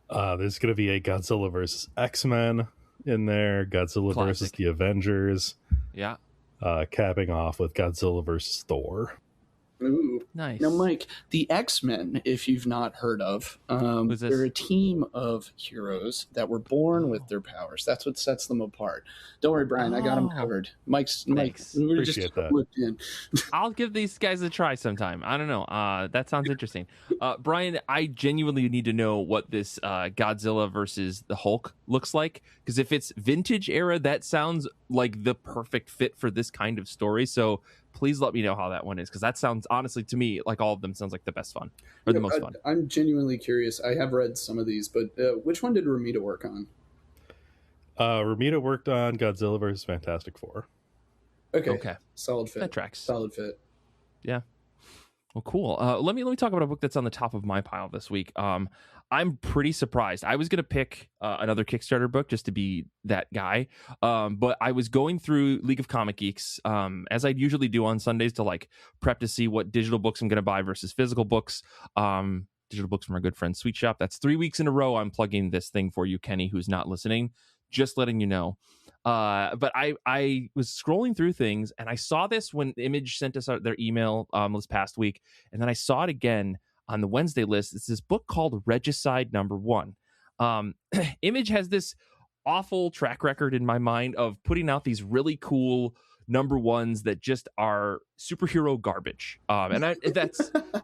There's gonna be a Godzilla versus X-Men in there, Godzilla versus the Avengers, capping off with Godzilla versus Thor. Ooh. Nice. Now, Mike, the X-Men, if you've not heard of, they're a team of heroes that were born with their powers. That's what sets them apart. Don't worry, Brian, I got them covered. Mike, we're Appreciate just that. looked in. I'll give these guys a try sometime. I don't know. That sounds interesting. Brian, I genuinely need to know what this Godzilla versus the Hulk looks like, because if it's vintage era, that sounds like the perfect fit for this kind of story. So please let me know how that one is, because that sounds, honestly, to me, like all of them sounds like the best fun, or the most fun. I'm genuinely curious. I have read some of these, but which one did Ramita work on? Ramita worked on Godzilla vs. Fantastic Four. Okay. Solid fit. That tracks. Solid fit. Yeah. Well, cool. Let me talk about a book that's on the top of my pile this week. I'm pretty surprised. I was going to pick another Kickstarter book just to be that guy. But I was going through League of Comic Geeks, as I usually do on Sundays, to like prep to see what digital books I'm going to buy versus physical books. Digital books from our good friend Sweet Shop. That's 3 weeks in a row I'm plugging this thing for you, Kenny, who's not listening. Just letting you know. But I was scrolling through things, and I saw this when Image sent us out their email this past week, and then I saw it again on the Wednesday list. It's this book called Regicide #1. Image has this awful track record in my mind of putting out these really cool #1s that just are superhero garbage. And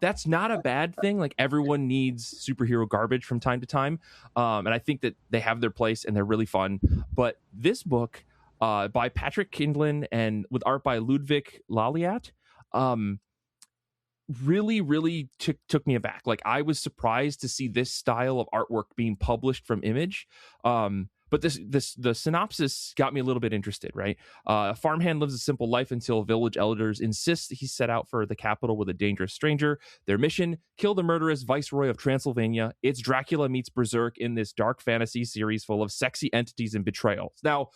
that's not a bad thing. Like, everyone needs superhero garbage from time to time. And I think that they have their place and they're really fun. But this book by Patrick Kindlin and with art by Ludwig Laliat, really took me aback. Like, I was surprised to see this style of artwork being published from Image. But the synopsis got me a little bit interested, right? A farmhand lives a simple life until village elders insist he set out for the capital with a dangerous stranger. Their mission, kill the murderous viceroy of Transylvania. It's Dracula meets Berserk in this dark fantasy series full of sexy entities and betrayals. Now,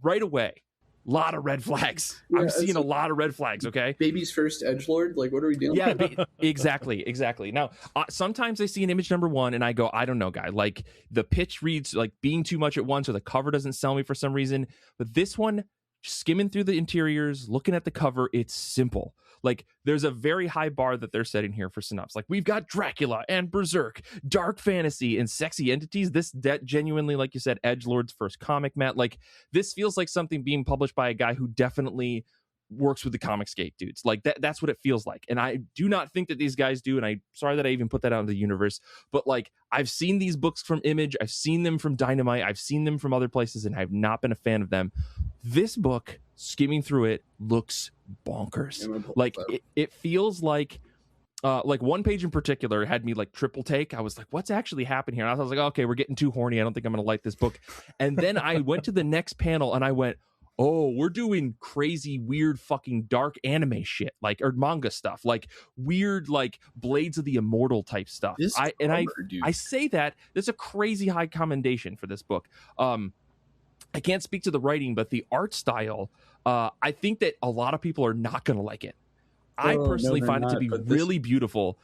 right away, a lot of red flags. Yeah, I'm seeing a lot of red flags, okay? Baby's first edgelord? Like, what are we doing? Yeah, exactly. Now, sometimes I see an Image #1 and I go, I don't know, guy. Like, the pitch reads like being too much at once, or the cover doesn't sell me for some reason. But this one, skimming through the interiors, looking at the cover, it's simple. Like, there's a very high bar that they're setting here for synopsis. Like, we've got Dracula and Berserk, dark fantasy, and sexy entities. This genuinely, like you said, edgelord's first comic, Matt. Like, this feels like something being published by a guy who definitely works with the Comicsgate dudes. Like, that's what it feels like. And I do not think that these guys do. And I'm sorry that I even put that out into the universe. But, like, I've seen these books from Image. I've seen them from Dynamite. I've seen them from other places, and I've not been a fan of them. This book, skimming through it, looks bonkers. Like, it feels like one page in particular had me like triple take. I was like, what's actually happening here? And I was like, okay, we're getting too horny. I don't think I'm going to like this book. And then I went to the next panel and I went, oh, we're doing crazy, weird, fucking dark anime shit, like, or manga stuff, like weird, like Blades of the Immortal type stuff. I say that there's a crazy high commendation for this book. I can't speak to the writing, but the art style, I think that a lot of people are not going to like it. I personally find it to be really beautiful.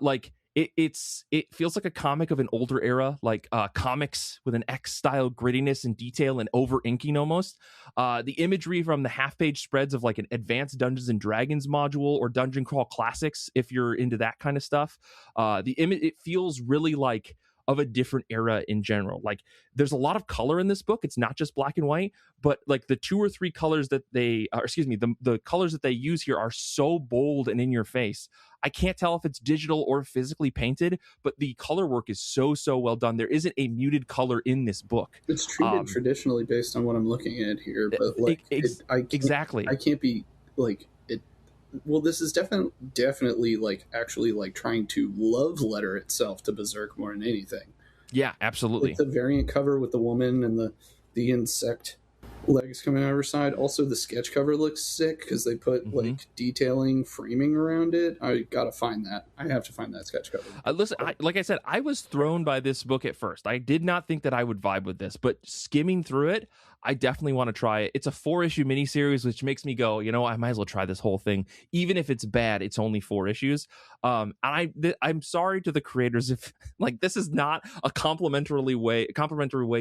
Like, it feels like a comic of an older era, like comics with an X style grittiness and detail and over inking almost. The imagery from the half page spreads of like an advanced Dungeons and Dragons module or Dungeon Crawl Classics, if you're into that kind of stuff. The image, it feels really like of a different era in general. Like, there's a lot of color in this book. It's not just black and white, but like the 2 or 3 colors that the colors that they use here are so bold and in your face. I can't tell if it's digital or physically painted, but the color work is so well done. There isn't a muted color in this book. It's treated traditionally based on what I'm looking at here, but like, exactly. I can't be like it. Well, this is definitely like actually like trying to love letter itself to Berserk more than anything. Yeah, absolutely. Like the variant cover with the woman and the insect legs coming out of her side. Also, the sketch cover looks sick because they put like detailing framing around it. I gotta find that. I have to find that sketch cover. Listen, like I said, I was thrown by this book at first. I did not think that I would vibe with this, but skimming through it, I definitely want to try it. It's a 4-issue miniseries, which makes me go, you know, I might as well try this whole thing. Even if it's bad, it's only 4 issues. And I'm sorry to the creators if like this is not a complimentary way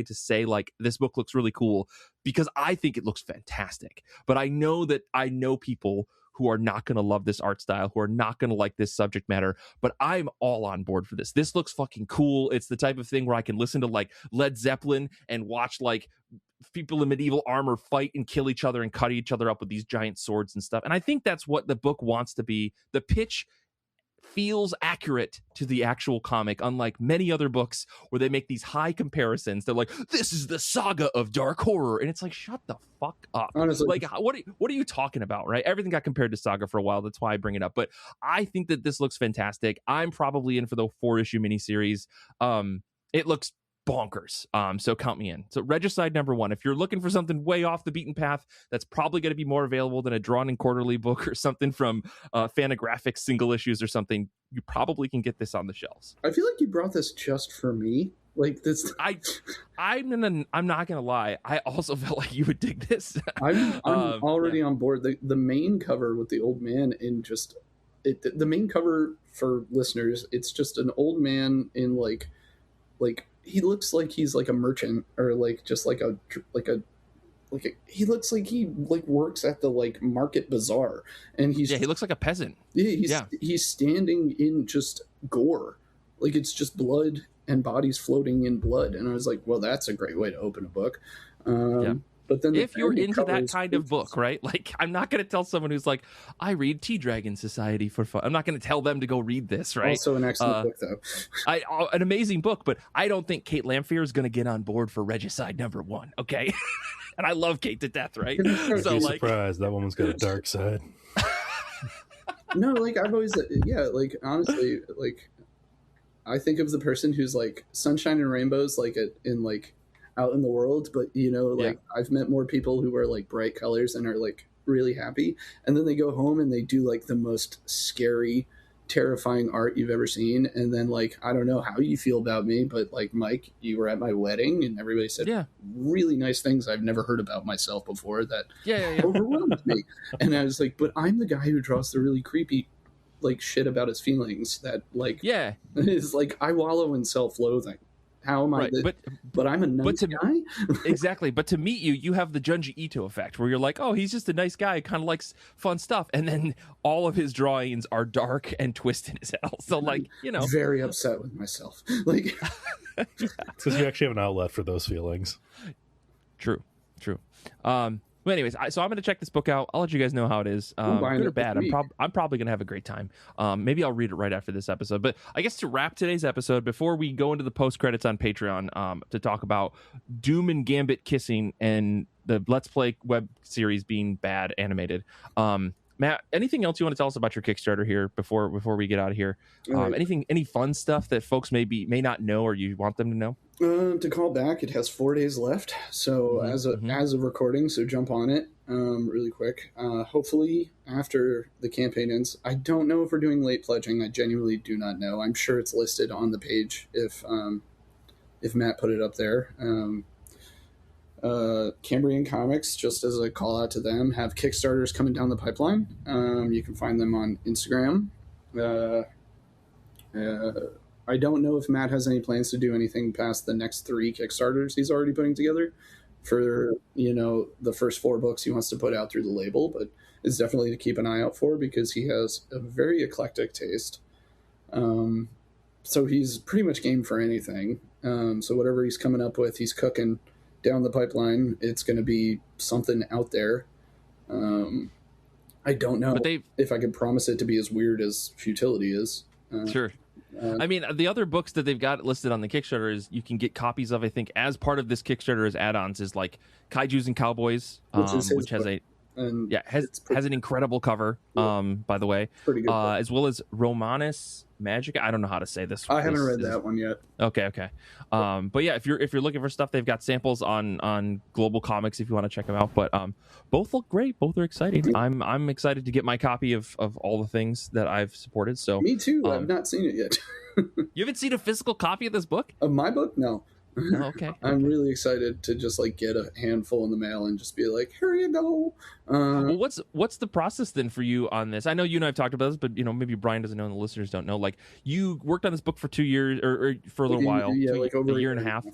to say like this book looks really cool, because I think it looks fantastic. But I know that I know people who are not going to love this art style, who are not going to like this subject matter, but I'm all on board for this. This looks fucking cool. It's the type of thing where I can listen to like Led Zeppelin and watch like people in medieval armor fight and kill each other and cut each other up with these giant swords and stuff. And I think that's what the book wants to be. The pitch feels accurate to the actual comic, unlike many other books where they make these high comparisons. They're like, this is the saga of dark horror, and it's like, shut the fuck up. Honestly, like what are you talking about, right? Everything got compared to saga for a while. That's why I bring it up. But I think that this looks fantastic. I'm probably in for the 4-issue miniseries. It looks bonkers. So count me in. So Regicide #1. If you're looking for something way off the beaten path, that's probably going to be more available than a drawn in quarterly book or something from Fantagraphics single issues or something. You probably can get this on the shelves. I feel like you brought this just for me. Like this, I'm not gonna lie. I also felt like you would dig this. I'm already on board. The main cover with the old man in just the main cover for listeners. It's just an old man in like he looks like he's like a merchant or like just like a he looks like he like works at the like market bazaar, and he looks like a peasant. He's standing in just gore, like it's just blood and bodies floating in blood, and I was like, well, that's a great way to open a book. But then if you're into that kind of book, right? Like, I'm not going to tell someone who's like, I read Tea Dragon Society for fun. I'm not going to tell them to go read this, right? Also an excellent book, though. An amazing book, but I don't think Kate Lamphere is going to get on board for Regicide #1, okay? And I love Kate to death, right? So, be surprised. That woman's got a dark side. No, like, I've always, like, honestly, like, I think of the person who's, like, sunshine and rainbows, like, in, like, out in the world, but I've met more people who wear like bright colors and are like really happy, and then they go home and they do like the most scary, terrifying art you've ever seen, and then like, I don't know how you feel about me, but like, Mike, you were at my wedding and everybody said really nice things I've never heard about myself before that overwhelmed me. And I was like, but I'm the guy who draws the really creepy like shit about his feelings that like is like, I wallow in self-loathing. How am I? But I'm a nice guy. Exactly. But to meet you, you have the Junji Ito effect, where you're like, oh, he's just a nice guy, kind of likes fun stuff, and then all of his drawings are dark and twisted as hell. So, like, very upset with myself. Like, because you actually have an outlet for those feelings. True. But anyways, so I'm going to check this book out. I'll let you guys know how it is. Good or bad. I'm probably going to have a great time. Maybe I'll read it right after this episode. But I guess to wrap today's episode, before we go into the post credits on Patreon, to talk about Doom and Gambit kissing and the Let's Play web series being bad animated. Matt, anything else you want to tell us about your Kickstarter here before we get out of here? Any fun stuff that folks may not know or you want them to know? To call back, it has 4 days left. So as of recording, so jump on it really quick. Hopefully after the campaign ends. I don't know if we're doing late pledging. I genuinely do not know. I'm sure it's listed on the page if Matt put it up there. Cambrian Comics, just as a call out to them, have Kickstarters coming down the pipeline. You can find them on Instagram. I don't know if Matt has any plans to do anything past the next 3 Kickstarters he's already putting together for, the first 4 books he wants to put out through the label, but it's definitely to keep an eye out for because he has a very eclectic taste. So he's pretty much game for anything. So whatever he's coming up with, he's cooking down the pipeline. It's going to be something out there. I don't know if I could promise it to be as weird as Futility is. Sure. I mean, the other books that they've got listed on the Kickstarter is you can get copies of, I think, as part of this Kickstarter as add-ons, is like Kaijus and Cowboys, which has has an incredible cover, by the way, pretty good as well as Romanus Magica. I don't know how to say this. I haven't read that one yet. Okay. But yeah, if you're looking for stuff, they've got samples on Global Comics if you want to check them out. But both look great. Both are exciting. I'm excited to get my copy of all the things that I've supported. So me too. I've not seen it yet. You haven't seen a physical copy of this book? Of my book? No. Oh, okay. I'm really excited to just like get a handful in the mail and just be like, here you go. Well, what's the process then for you on this? I know you and I've talked about this, but maybe Brian doesn't know and the listeners don't know. Like, you worked on this book for 2 years or for a little while, like over a year and a half.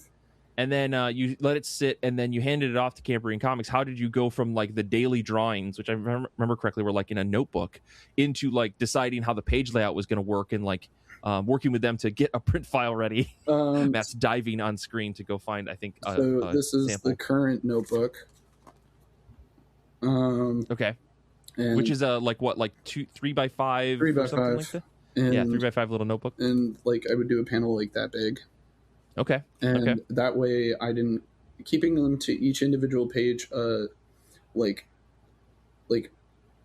and then you let it sit, and then you handed it off to Camperine Comics. How did you go from like the daily drawings, which I remember correctly were like in a notebook, into like deciding how the page layout was going to work, and like working with them to get a print file ready? Matt's diving on screen to go find, I think, this is sample. the current notebook. Okay. Which is like what, like 3x5 3 by or something 5. like that? And, yeah, 3x5 little notebook. And like I would do a panel like that big. Okay. And that way I didn't, keeping them to each individual page like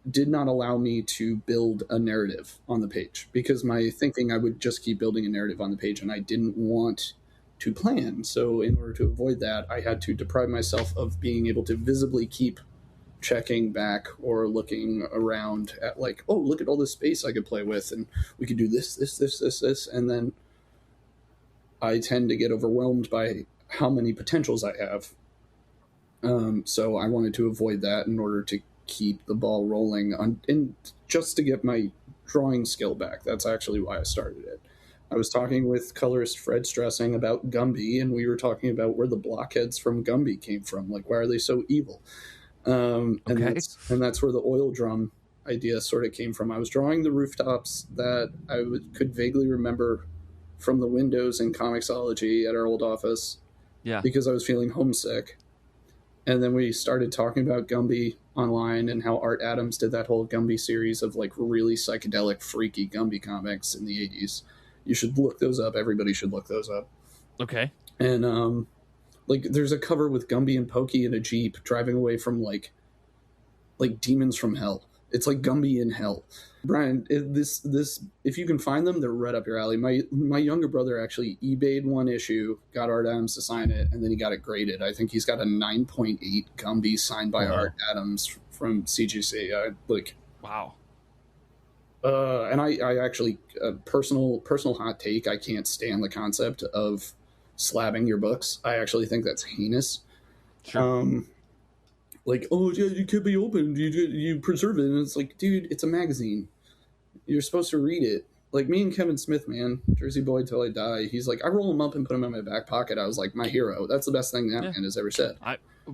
did not allow me to build a narrative on the page, because my thinking, I would just keep building a narrative on the page, and I didn't want to plan. So in order to avoid that, I had to deprive myself of being able to visibly keep checking back or looking around at like, oh, look at all this space I could play with, and we could do this, and then I tend to get overwhelmed by how many potentials I have. So I wanted to avoid that in order to keep the ball rolling and just to get my drawing skill back. That's actually why I started it. I was talking with colorist Fred Stressing about Gumby, and we were talking about where the blockheads from Gumby came from. Like, why are they so evil? And that's where the oil drum idea sort of came from. I was drawing the rooftops that I could vaguely remember from the windows in Comixology at our old office, because I was feeling homesick. And then we started talking about Gumby online and how Art Adams did that whole Gumby series of like really psychedelic, freaky Gumby comics in the 80s. You should look those up. Everybody should look those up. Okay. And like there's a cover with Gumby and Pokey in a Jeep driving away from like demons from hell. It's like Gumby in hell. Brian, this if you can find them, they're right up your alley. My younger brother actually eBayed one issue, got Art Adams to sign it, and then he got it graded. I think he's got a 9.8 Gumby signed by Art Adams from CGC. Wow. And I actually, personal hot take, I can't stand the concept of slabbing your books. I actually think that's heinous. Sure. Like, oh yeah, you could be open, you preserve it, and it's like, dude, it's a magazine. You're supposed to read it. Like me and Kevin Smith, man, Jersey boy till I die. He's like, I roll him up and put him in my back pocket. I was like, my hero. That's the best thing that man has ever said.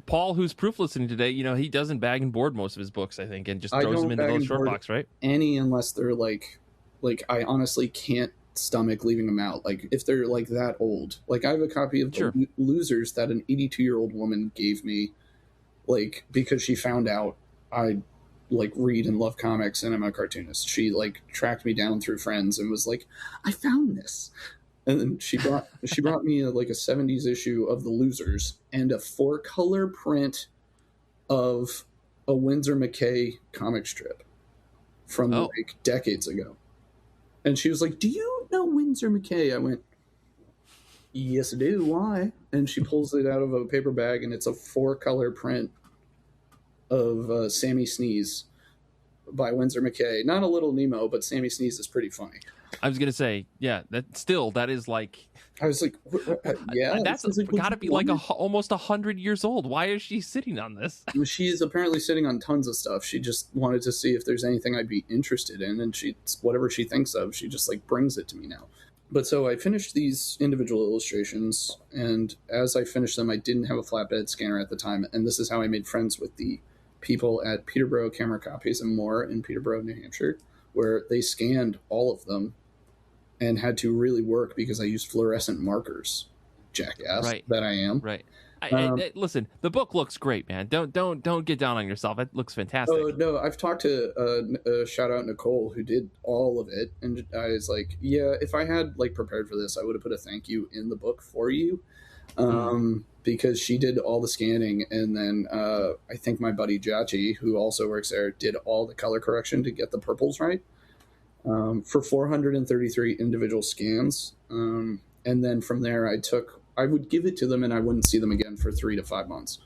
Paul, who's proof listening today, he doesn't bag and board most of his books, I think, and just throws them into those short box, right? Any, unless they're like I honestly can't stomach leaving them out. Like if they're like that old. Like I have a copy of the Losers that an 82-year-old woman gave me, like because she found out I like read and love comics and I'm a cartoonist. She like tracked me down through friends and was like, I found this. And then she brought me a 70s issue of the Losers and a 4-color print of a Winsor McKay comic strip from like decades ago. And she was like, do you know Winsor McKay? I went, yes, I do. Why? And she pulls it out of a paper bag, and it's a 4-color print of Sammy Sneeze by Winsor McKay. Not a Little Nemo, but Sammy Sneeze is pretty funny. I was gonna say, yeah, that is like. I was like, yeah, that's got to be like almost 100 years old. Why is she sitting on this? She's apparently sitting on tons of stuff. She just wanted to see if there's anything I'd be interested in, and whatever she thinks of, she just like brings it to me now. But so I finished these individual illustrations, and as I finished them, I didn't have a flatbed scanner at the time, and this is how I made friends with the people at Peterborough Camera Copies and More in Peterborough, New Hampshire, where they scanned all of them and had to really work because I used fluorescent markers, jackass that I am. Right. Listen, the book looks great, man. Don't get down on yourself. It looks fantastic. Oh no, I've talked to shout out Nicole, who did all of it, and I was like, yeah, if I had like prepared for this, I would have put a thank you in the book for you, because she did all the scanning, and then I think my buddy Jachi, who also works there, did all the color correction to get the purples right. For 433 individual scans. And then from there, I would give it to them and I wouldn't see them again for 3 to 5 months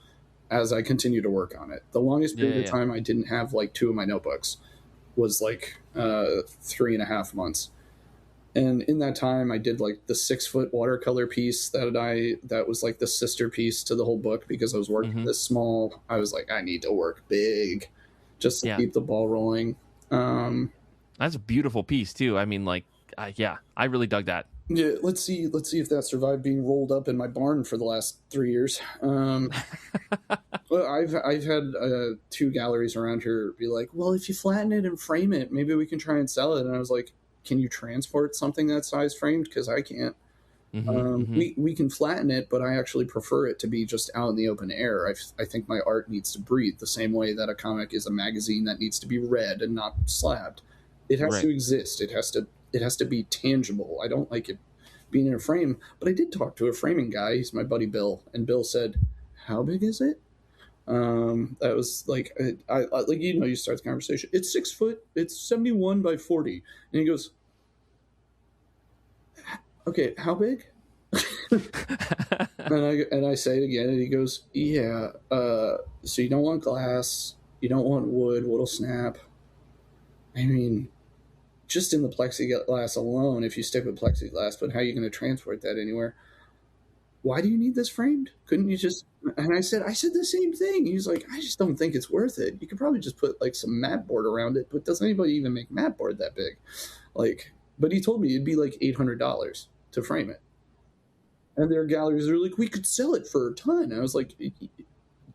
as I continue to work on it. The longest period of time I didn't have like 2 of my notebooks was like 3.5 months. And in that time, I did like the 6-foot watercolor piece that was like the sister piece to the whole book, because I was working this small. I was like, I need to work big just to keep the ball rolling. That's a beautiful piece too. I mean, like, I really dug that. Yeah, let's see if that survived being rolled up in my barn for the last 3 years. Well, I've had 2 galleries around here be like, well, if you flatten it and frame it, maybe we can try and sell it. And I was like, can you transport something that size framed? Because I can't. We can flatten it, but I actually prefer it to be just out in the open air. I think my art needs to breathe the same way that a comic is a magazine that needs to be read and not slabbed. It has to exist. It has to be tangible. I don't like it being in a frame, but I did talk to a framing guy. He's my buddy Bill, and Bill said, "How big is it?" That was like, I like, you start the conversation. It's 6 foot. It's 71 by 40, and he goes, "Okay, how big?" and I say it again, and he goes, "Yeah. So you don't want glass. You don't want wood. What'll snap? I mean." Just in the plexiglass alone, if you stick with plexiglass, but how are you going to transport that anywhere? Why do you need this framed? Couldn't you just... And I said the same thing. He was like, I just don't think it's worth it. You could probably just put like some mat board around it, but does anybody even make mat board that big? Like, but he told me it'd be like $800 to frame it. And there are galleries that are like, we could sell it for a ton. I was like,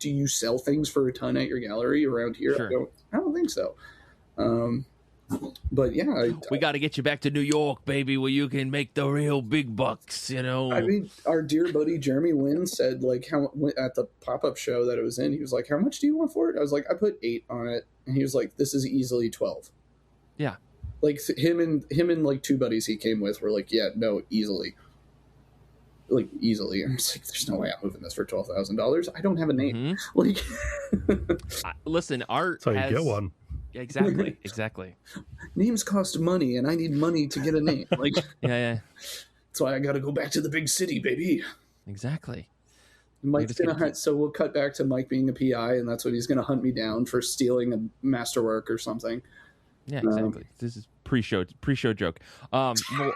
do you sell things for a ton at your gallery around here? Sure. I don't think so. But yeah, we got to get you back to New York, baby, where you can make the real big bucks. I mean, our dear buddy Jeremy Wynn said, like, how at the pop-up show that it was in, he was like, "How much do you want for it?" I was like, "I put 8 on it," and he was like, "This is easily 12." Yeah, like him and like 2 buddies he came with were like, "Yeah, no, easily." Like easily. I'm just like, there's no way I'm moving this for $12,000. I don't have a name. Like, listen, art. So you get one. Exactly. Names cost money, and I need money to get a name. Like, yeah. That's why I got to go back to the big city, baby. Exactly. Mike's gonna hunt. So we'll cut back to Mike being a PI, and that's what he's gonna hunt me down for stealing a masterwork or something. Yeah, exactly. This is pre-show joke.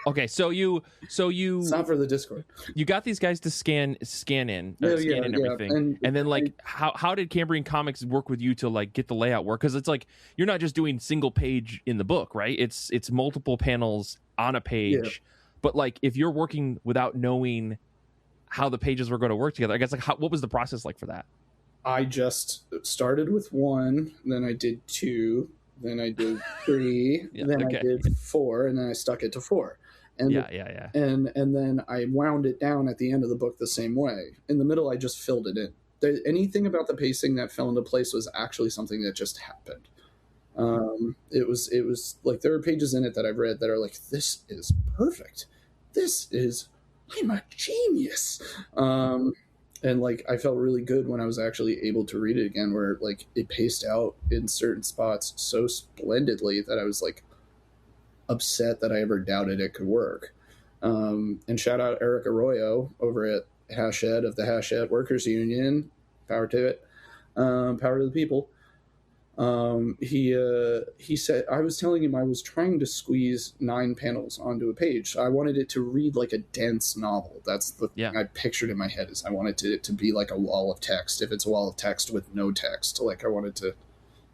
Okay, so you it's not for the Discord. You got these guys to scan in everything, and then like how did Cambrian Comics work with you to like get the layout work? Because it's like you're not just doing single page in the book, right? It's multiple panels on a page, but like if you're working without knowing how the pages were going to work together, I guess like what was the process like for that? I just started with 1, then I did 2. Then I did 3, I did 4, and then I stuck it to 4. And And then I wound it down at the end of the book the same way. In the middle, I just filled it in. Anything about the pacing that fell into place was actually something that just happened. It was like there are pages in it that I've read that are like, this is perfect. I'm a genius. And like I felt really good when I was actually able to read it again, where like it paced out in certain spots so splendidly that I was like upset that I ever doubted it could work. And shout out Eric Arroyo over at Hachette of the Hachette Workers Union. Power to it. Power to the people. He said, I was telling him I was trying to squeeze 9 panels onto a page. I wanted it to read like a dense novel. That's the thing I pictured in my head, is I wanted it to be like a wall of text. If it's a wall of text with no text, like I wanted to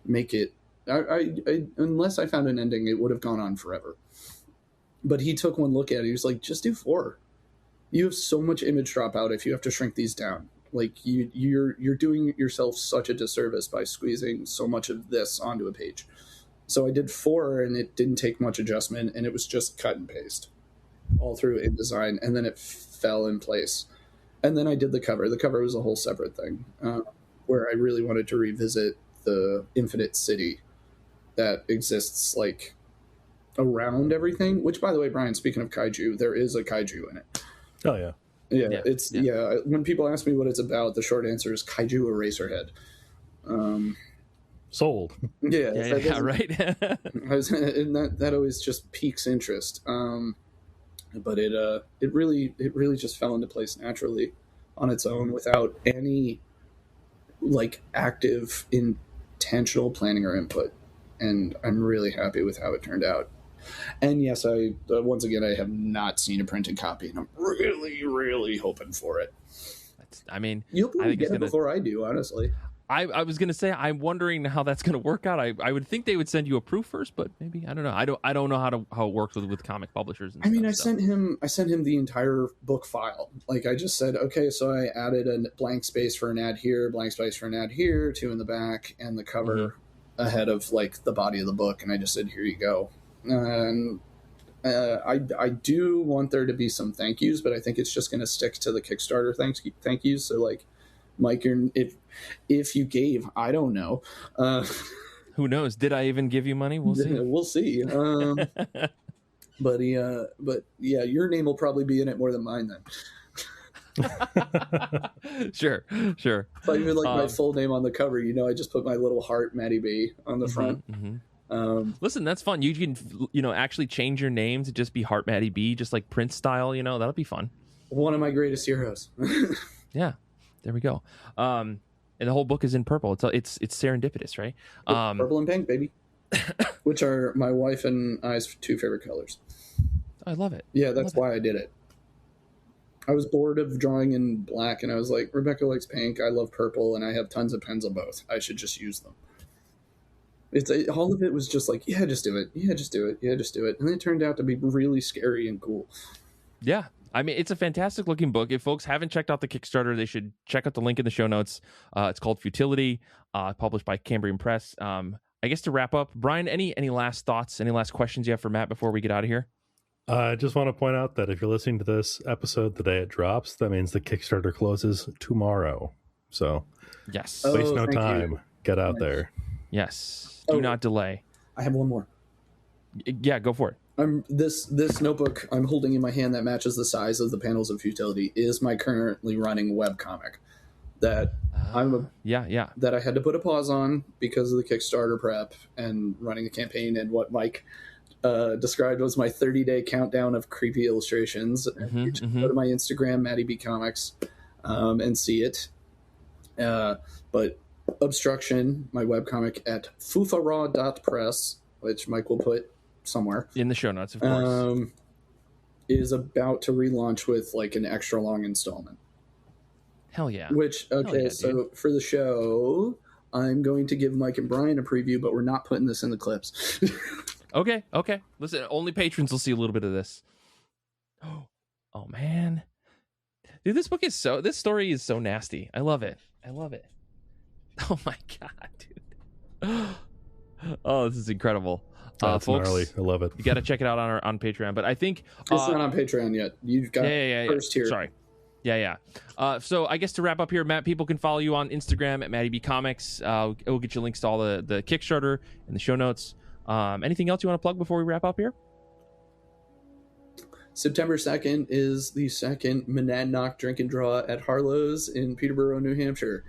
make it, I unless I found an ending, it would have gone on forever. But he took one look at it. He was like, just do 4. You have so much image dropout if you have to shrink these down. Like you're doing yourself such a disservice by squeezing so much of this onto a page. So I did 4, and it didn't take much adjustment, and it was just cut and paste all through InDesign, and then it fell in place. And then I did the cover. The cover was a whole separate thing, where I really wanted to revisit the infinite city that exists like around everything. Which, by the way, Brian, speaking of kaiju, there is a kaiju in it. Oh yeah. Yeah. When people ask me what it's about, the short answer is Kaiju Eraserhead. Sold. Yeah, right. And that always just piques interest. But it really just fell into place naturally on its own without any like active intentional planning or input. And I'm really happy with how it turned out. And yes, once again, I have not seen a printed copy, and I'm really, really hoping for it. I mean, you'll probably get it before I do, honestly. I was gonna say I'm wondering how that's gonna work out. I would think they would send you a proof first, but maybe I don't know. I don't know how it works with comic publishers. And I mean, stuff, I sent him the entire book file. Like I just said, okay, so I added a blank space for an ad here, blank space for an ad here, 2 in the back, and the cover ahead of like the body of the book, and I just said, here you go. And I do want there to be some thank yous, but I think it's just going to stick to the Kickstarter thank yous. So like, Mike, if you gave, I don't know. Who knows? Did I even give you money? We'll see. We'll see. But yeah, your name will probably be in it more than mine then. Sure. If I even like my full name on the cover, I just put my little heart, Matty B, on the front. Listen, that's fun. You can, actually change your name to just be Heart Matty B, just like Prince style. That'll be fun. One of my greatest heroes. Yeah, there we go. And the whole book is in purple. It's serendipitous, right? Purple and pink, baby. Which are my wife and I's 2 favorite colors. I love it. Yeah, that's why I did it. I was bored of drawing in black, and I was like, Rebecca likes pink, I love purple, and I have tons of pens of both. I should just use them. All of it was just like, yeah, just do it. Yeah, just do it. Yeah, just do it. And it turned out to be really scary and cool. Yeah. I mean, it's a fantastic looking book. If folks haven't checked out the Kickstarter, they should check out the link in the show notes. It's called Futility, published by Cambrian Press. I guess to wrap up, Brian, any last thoughts, any last questions you have for Matt before we get out of here? I just want to point out that if you're listening to this episode the day it drops, that means the Kickstarter closes tomorrow. So yes, waste no time. Get out there. Yes. Do not delay. I have one more. Yeah, go for it. This notebook I'm holding in my hand that matches the size of the panels of Futility is my currently running webcomic that that I had to put a pause on because of the Kickstarter prep and running the campaign, and what Mike described was my 30-day countdown of creepy illustrations. You can go to my Instagram, Matty B Comics, and see it. But Obstruction, my webcomic at fufaraw.press, which Mike will put somewhere in the show notes, of course, is about to relaunch with like an extra long installment. Hell yeah. Which, okay, so for the show, I'm going to give Mike and Brian a preview, but we're not putting this in the clips. Okay. Listen, only patrons will see a little bit of this. Oh man. Dude, this story is so nasty. I love it. Oh my god, dude. Oh, this is incredible. That's folks, gnarly. I love it. You got to check it out on Patreon. But I think it's not on Patreon yet. You've got first tier. Sorry. Yeah. So I guess to wrap up here, Matt, people can follow you on Instagram at Matty B Comics. We'll get you links to all the Kickstarter in the show notes. Anything else you want to plug before we wrap up here? September 2nd is the second Monadnock Drink and Draw at Harlow's in Peterborough, New Hampshire.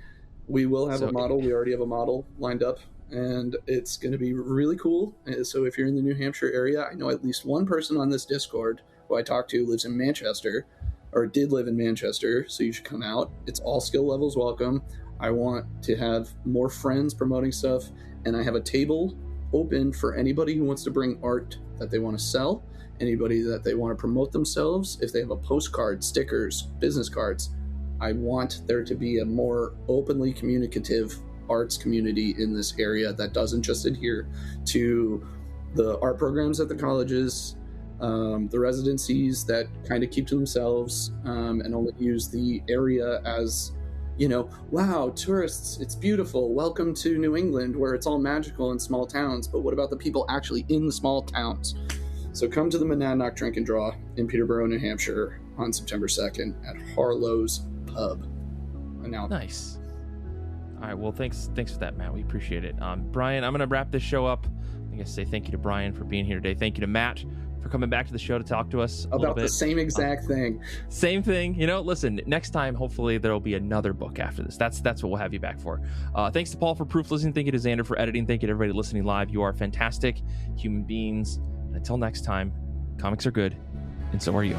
We will have a model. We already have a model lined up, and it's going to be really cool. So if you're in the New Hampshire area, I know at least one person on this Discord who I talked to lives in Manchester, or did live in Manchester, so you should come out. It's all skill levels welcome. I want to have more friends promoting stuff, and I have a table open for anybody who wants to bring art that they want to sell, anybody that they want to promote themselves. If they have a postcard, stickers, business cards, I want there to be a more openly communicative arts community in this area that doesn't just adhere to the art programs at the colleges, the residencies that kind of keep to themselves, and only use the area as, wow, tourists, it's beautiful. Welcome to New England, where it's all magical in small towns. But what about the people actually in the small towns? So come to the Monadnock Drink and Draw in Peterborough, New Hampshire on September 2nd at Harlow's Pub. Nice. All right. Well, thanks for that, Matt. We appreciate it. Brian, I'm going to wrap this show up. I guess say thank you to Brian for being here today. Thank you to Matt for coming back to the show to talk to us about the same exact thing. Same thing. Listen, next time, hopefully there'll be another book after this. That's what we'll have you back for. Thanks to Paul for prooflistening. Thank you to Zander for editing. Thank you to everybody listening live. You are fantastic human beings. And until next time, comics are good, and so are you.